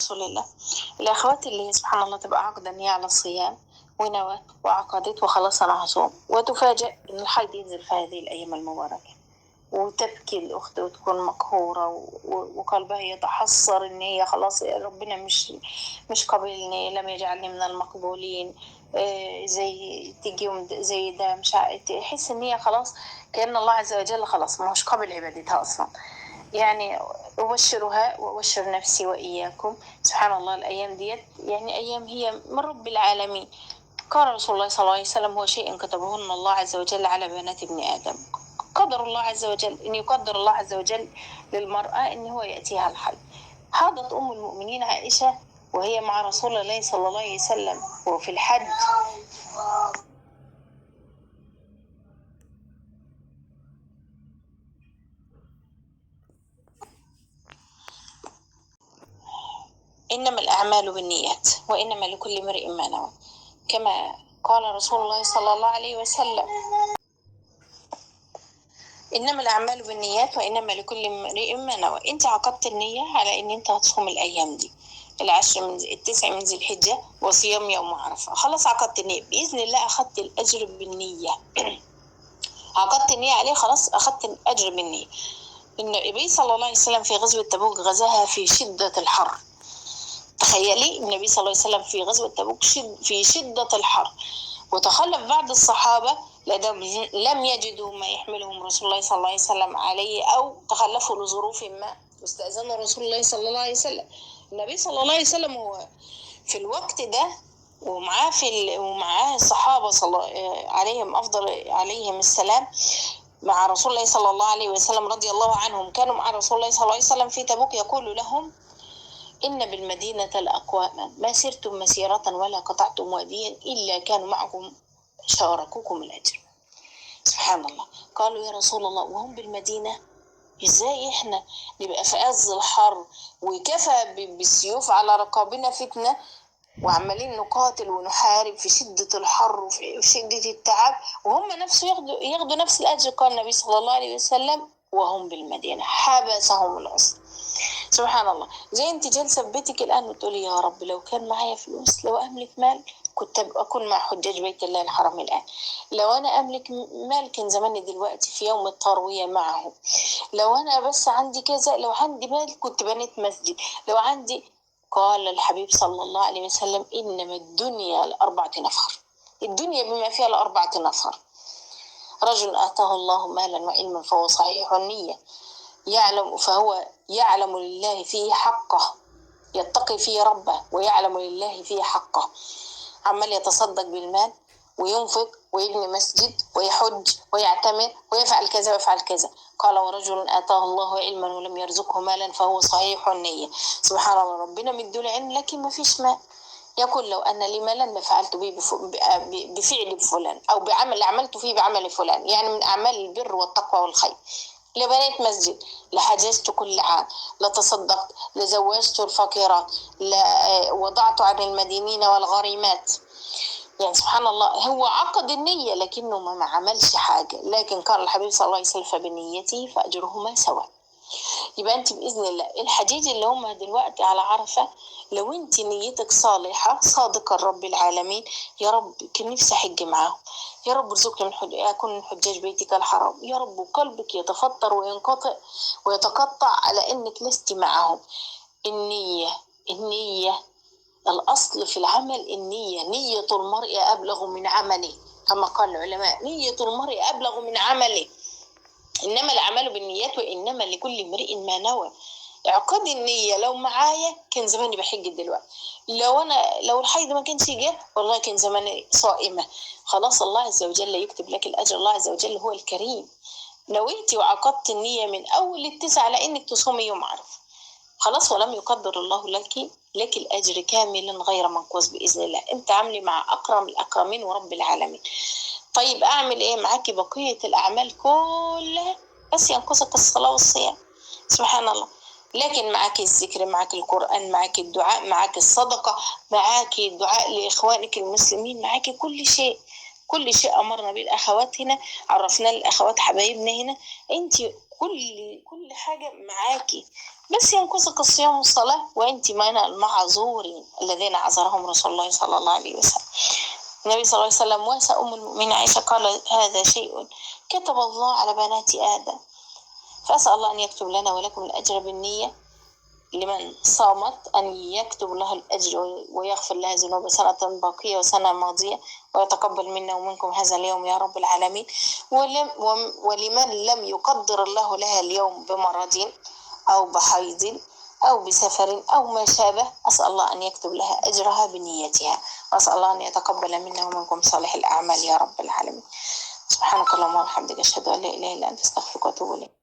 رسول الله. الأخوات اللي سبحان الله تبقى عقدة نية على الصيام ونوت وعقدت وخلاص أنا هصوم، وتفاجأ إن الحيض ينزل في هذه الأيام المباركة، وتبكي الأخت وتكون مقهورة وقلبها يتحسر إن هي خلاص ربنا مش قابلني، لم يجعلني من المقبولين. زي تيجي يوم زي ده مش تحس إن هي خلاص كأن الله عز وجل خلاص مش قابل عبادتها أصلا. يعني أبشرها وأبشر نفسي وإياكم. سبحان الله الأيام ديت يعني أيام هي من رب العالمين. قال رسول الله صلى الله عليه وسلم: هو شيء كتبهن الله عز وجل على بنات ابن آدم. قدر الله عز وجل إن يقدر الله عز وجل للمرأة إن هو يأتيها الحيض. حاضت أم المؤمنين عائشة وهي مع رسول الله صلى الله عليه وسلم وفي الحج. إنما الأعمال بالنيات وإنما لكل امرئ ما نوى، كما قال رسول الله صلى الله عليه وسلم: إنما الأعمال بالنيات وإنما لكل امرئ ما نوى. أنت عقدت النية على إن أنت هتصوم الأيام دي التسع من ذي الحجة وصيام يوم عرفة، خلاص عقدت النية بإذن الله، أخذت الأجر بالنية. عقدت النية عليه خلاص أخذت الأجر بالنية. النبي صلى الله عليه وسلم في غزوة تبوك غزاها في شدة الحر. تخيلي النبي صلى الله عليه وسلم في غزوة تبوك في شدة الحر، وتخلف بعض الصحابة لأنهم لم يجدوا ما يحملهم رسول الله صلى الله عليه وسلم عليه، أو تخلفوا لظروف ما واستأذنوا رسول الله صلى الله عليه وسلم. النبي صلى الله عليه وسلم هو في الوقت ده ومعاه الصحابة عليهم السلام مع رسول الله صلى الله عليه وسلم رضي الله عنهم، كانوا مع رسول الله صلى الله عليه وسلم في تبوك. يقول لهم: إن بالمدينة لأقواما ما سرتم مسيرة ولا قطعتم واديا إلا كانوا معكم شاركوكم الأجر. سبحان الله. قالوا: يا رسول الله وهم بالمدينة؟ إزاي إحنا نبقى في عز الحر وكفى بالسيوف على رقابنا فتنة وعمالين نقاتل ونحارب في شدة الحر وفي شدة التعب، وهم نفسه ياخدوا نفس الأجر؟ قال النبي صلى الله عليه وسلم: وهم بالمدينة حبسهم العسر. سبحان الله. زي انت جالسه في بيتك الان وتقولي: يا رب لو كان معايا فلوس، لو املك مال كنت اكون مع حجاج بيت الله الحرام الان. لو انا املك مال كان زماني دلوقتي في يوم الترويه معهم. لو انا بس عندي كذا، لو عندي مال كنت بنيت مسجد. لو عندي. قال الحبيب صلى الله عليه وسلم: انما الدنيا لأربعة نفر. الدنيا بما فيها لأربعة نفر: رجل آتاه الله مالا وعلما فهو صحيح النية، فهو يعلم لله فيه حقه، يتقي فيه ربه ويعلم لله فيه حقه، عمال يتصدق بالمال وينفق ويبني مسجد ويحج ويعتمر ويفعل كذا ويفعل كذا. قال: ورجل آتاه الله علما ولم يرزقه مالا فهو صحيح النية. سبحان الله، ربنا مديله علم لكن ما فيش مال. يقول: لو أن لي مالا ما فعلت به بفعل فلان، أو بعمل عملت فيه بعمل فلان، يعني من أعمال البر والتقوى والخير. لبنيت مسجد، لحجزت كل عام، لتصدقت، لزوجت الفقيرات، لوضعت عن المدينين والغريمات. يعني سبحان الله، هو عقد النية لكنه ما عملش حاجة. لكن قال الحبيب صلى الله عليه وسلم: فبنيته فأجرهما سواء. يبقى انت باذن الله الحجيج اللي هم دلوقتي على عرفه، لو انت نيتك صالحه صادقه لرب العالمين: يا رب كان نفسي احج معاهم، يا رب ارزقني اكون من حجاج بيتك الحرام، يا رب، وقلبك يتفطر وينقطع ويتقطع على انك لست معهم. النية الاصل في العمل. نية المرء ابلغ من عمله، كما قال العلماء: نية المرء ابلغ من عمله. إنما الأعمال بالنيات وإنما لكل امرئ ما نوى. اعقد النية. لو معايا كان زماني بحج دلوقتي، لو الحيض ما كانش جه والله كان زماني صائمة. خلاص الله عز وجل يكتب لك الأجر، الله عز وجل هو الكريم. نويتي وعقدت النية من أول التسعة على إنك تصومي يوم عرفة، خلاص ولم يقدر الله لك الأجر كاملا غير منقوص بإذن الله. أنت عاملي مع أكرم الأكرمين ورب العالمين. طيب أعمل إيه؟ معاكي بقية الأعمال كلها بس ينقصك الصلاة والصيام. سبحان الله. لكن معاكي الذكر، معاكي القرآن، معاكي الدعاء، معاكي الصدقة، معاكي الدعاء لإخوانك المسلمين، معاكي كل شيء. كل شيء أمرنا به الأخوات هنا، عرفنا الأخوات حبايبنا هنا. أنت كل حاجة معاكي، بس ينقصك الصيام والصلاة وأنت من المعذورين الذين عذرهم رسول الله صلى الله عليه وسلم. النبي صلى الله عليه وسلم واسى أم المؤمنين عائشة قال هذا شيء كتب الله على بنات آدم، فأسأل الله أن يكتب لنا ولكم الأجر بالنية، لمن صامت أن يكتب لها الأجر ويغفر لها ذنوب سنة باقية وسنة ماضية، ويتقبل منا ومنكم هذا اليوم يا رب العالمين. ولمن لم يقدر الله لها اليوم بمرض أو بحيض أو بسفر أو ما شابه، أسأل الله أن يكتب لها أجرها بنيتها، وأسأل الله أن يتقبل منا ومنكم صالح الأعمال يا رب العالمين. سبحانك اللهم وبحمدك، أشهد أن لا إله إلا أنت، أستغفرك وأتوب إليك.